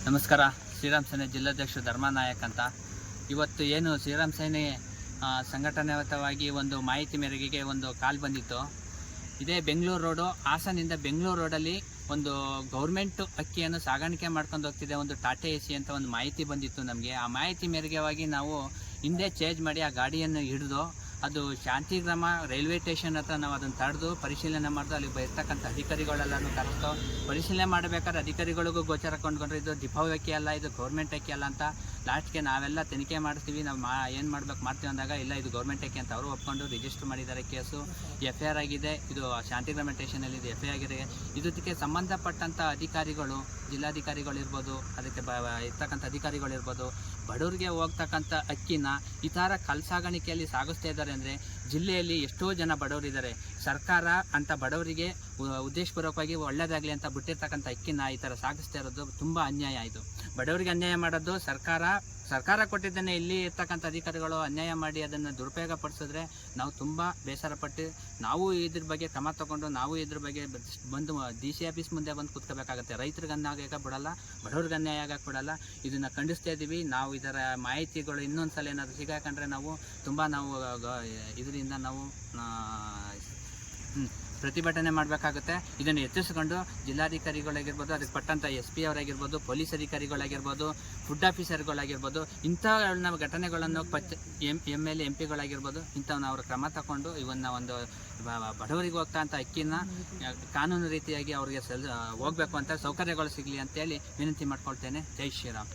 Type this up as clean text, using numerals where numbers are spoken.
ನಮಸ್ಕಾರ. ಶ್ರೀರಾಮ್ ಸೇನೆ ಜಿಲ್ಲಾಧ್ಯಕ್ಷ ಧರ್ಮನಾಯಕ್ ಅಂತ. ಇವತ್ತು ಏನು ಶ್ರೀರಾಮ್ ಸೇನೆ ಸಂಘಟನಾತ್ಮಕವಾಗಿ ಒಂದು ಮಾಹಿತಿ ಮೇರೆಗೆ ಒಂದು ಕಾಲ್ ಬಂದಿತ್ತು. ಇದೇ ಬೆಂಗಳೂರು ರೋಡು, ಹಾಸನಿಂದ ಬೆಂಗಳೂರು ರೋಡಲ್ಲಿ ಒಂದು ಗೌರ್ಮೆಂಟ್ ಅಕ್ಕಿಯನ್ನು ಸಾಗಾಣಿಕೆ ಮಾಡ್ಕೊಂಡು ಹೋಗ್ತಿದೆ ಒಂದು ಟಾಟಾ ಎಸಿ ಅಂತ ಒಂದು ಮಾಹಿತಿ ಬಂದಿತ್ತು ನಮಗೆ. ಆ ಮಾಹಿತಿ ಮೇರೆಗೆ ನಾವು ಹಿಂದೆ ಚೇಂಜ್ ಮಾಡಿ ಆ ಗಾಡಿಯನ್ನು ಹಿಡಿದು ಅದು ಶಾಂತಿಗ್ರಾಮ ರೈಲ್ವೆ ಸ್ಟೇಷನ್ ಹತ್ರ ನಾವು ಅದನ್ನು ತಡೆದು ಪರಿಶೀಲನೆ ಮಾಡಿದು ಅಲ್ಲಿ ಇರ್ತಕ್ಕಂಥ ಅಧಿಕಾರಿಗಳೆಲ್ಲರೂ ಕರೆದು ಪರಿಶೀಲನೆ ಮಾಡಬೇಕಾದ್ರೆ ಅಧಿಕಾರಿಗಳಿಗೂ ಗೋಚರ ಕೊಂಡ್ಕೊಂಡ್ರೆ ಇದು ಡಿಪೋ ಅಕ್ಕಿ ಅಲ್ಲ, ಇದು ಗೌರ್ಮೆಂಟ್ ಅಕ್ಕಿ ಅಲ್ಲ ಅಂತ. ಲಾಸ್ಟ್ಗೆ ನಾವೆಲ್ಲ ತನಿಖೆ ಮಾಡ್ತೀವಿ, ನಾವು ಏನು ಮಾಡ್ತೀವಿ ಅಂದಾಗ ಇಲ್ಲ ಇದು ಗೌರ್ಮೆಂಟ್ ಅಕ್ಕಿ ಅಂತ ಅವರು ಒಪ್ಕೊಂಡು ರಿಜಿಸ್ಟರ್ ಮಾಡಿದ್ದಾರೆ. ಕೇಸು FIR ಆಗಿದೆ. ಇದು ಶಾಂತಿಗ್ರಾಮ ಸ್ಟೇಷನಲ್ಲಿ ಇದು FIR ಆಗಿದೆ. ಇದಕ್ಕೆ ಸಂಬಂಧಪಟ್ಟಂಥ ಅಧಿಕಾರಿಗಳು, ಜಿಲ್ಲಾಧಿಕಾರಿಗಳಿರ್ಬೋದು, ಅದಕ್ಕೆ ಇರ್ತಕ್ಕಂಥ ಅಧಿಕಾರಿಗಳಿರ್ಬೋದು, ಬಡವರಿಗೆ ಹೋಗ್ತಕ್ಕಂಥ ಅಕ್ಕಿನ ಈ ಥರ ಸಾಗಾಣಿಕೆಯಲ್ಲಿ ಸಾಗಿಸ್ತಾ ಇದ್ದಾರೆ ಅಂದರೆ ಜಿಲ್ಲೆಯಲ್ಲಿ ಎಷ್ಟೋ ಜನ ಬಡವರಿದ್ದಾರೆ. ಸರ್ಕಾರ ಅಂತ ಬಡವರಿಗೆ ಉದ್ದೇಶಪೂರ್ವಕವಾಗಿ ಒಳ್ಳೆಯದಾಗಲಿ ಅಂತ ಬಿಟ್ಟಿರ್ತಕ್ಕಂಥ ಅಕ್ಕಿನ ಈ ಥರ ಸಾಗಿಸ್ತಾ ಇರೋದು ತುಂಬ ಅನ್ಯಾಯ. ಇದು ಬಡವರಿಗೆ ಅನ್ಯಾಯ ಮಾಡೋದು ಸರ್ಕಾರ ಕೊಟ್ಟಿದ್ದನ್ನೇ ಇಲ್ಲಿ ಇರ್ತಕ್ಕಂಥ ಅಧಿಕಾರಿಗಳು ಅನ್ಯಾಯ ಮಾಡಿ ಅದನ್ನು ದುರುಪಯೋಗ ಪಡಿಸಿದ್ರೆ ನಾವು ತುಂಬ ಬೇಸರಪಟ್ಟು ನಾವು ಇದ್ರ ಬಗ್ಗೆ ಕ್ರಮ ತಗೊಂಡು ನಾವು ಇದ್ರ ಬಗ್ಗೆ ಬಂದು DC ಆಫೀಸ್ ಮುಂದೆ ಬಂದು ಕೂತ್ಕೋಬೇಕಾಗತ್ತೆ. ರೈತರಿಗೆ ಅನ್ಯಾಯ ಆಗಕ್ಕೆ ಬಿಡಲ್ಲ, ಬಡವ್ರಿಗೆ ಅನ್ಯಾಯ ಆಗಕ್ಕೆ ಬಿಡಲ್ಲ. ಇದನ್ನು ಖಂಡಿಸ್ತಾ ಇದ್ದೀವಿ. ನಾವು ಇದರ ಮಾಹಿತಿಗಳು ಇನ್ನೊಂದು ಸಲ ಏನಾದರೂ ಸಿಗಾಕೊಂಡ್ರೆ ನಾವು ತುಂಬ ಇದರಿಂದ ನಾವು ಪ್ರತಿಭಟನೆ ಮಾಡಬೇಕಾಗುತ್ತೆ. ಇದನ್ನು ಎತ್ತಿಸ್ಕೊಂಡು ಜಿಲ್ಲಾಧಿಕಾರಿಗಳಾಗಿರ್ಬೋದು, ಅದಕ್ಕೆ ಪಟ್ಟಂಥ SP ಅವರಾಗಿರ್ಬೋದು, ಪೊಲೀಸ್ ಅಧಿಕಾರಿಗಳಾಗಿರ್ಬೋದು, ಫುಡ್ ಆಫೀಸರ್ಗಳಾಗಿರ್ಬೋದು, ಇಂಥಗಳನ್ನ ಘಟನೆಗಳನ್ನು MLA MP ಗಳಾಗಿರ್ಬೋದು, ಇಂಥವನ್ನ ಅವರು ಕ್ರಮ ತಗೊಂಡು ಇವನ್ನ ಒಂದು ಬಡವರಿಗೆ ಹೋಗ್ತಾ ಅಂತ ಅಕ್ಕಿನ ಕಾನೂನು ರೀತಿಯಾಗಿ ಅವ್ರಿಗೆ ಹೋಗಬೇಕು ಅಂತ ಸೌಕರ್ಯಗಳು ಸಿಗಲಿ ಅಂತೇಳಿ ವಿನಂತಿ ಮಾಡ್ಕೊಳ್ತೇನೆ. ಜೈ ಶ್ರೀರಾಮ್.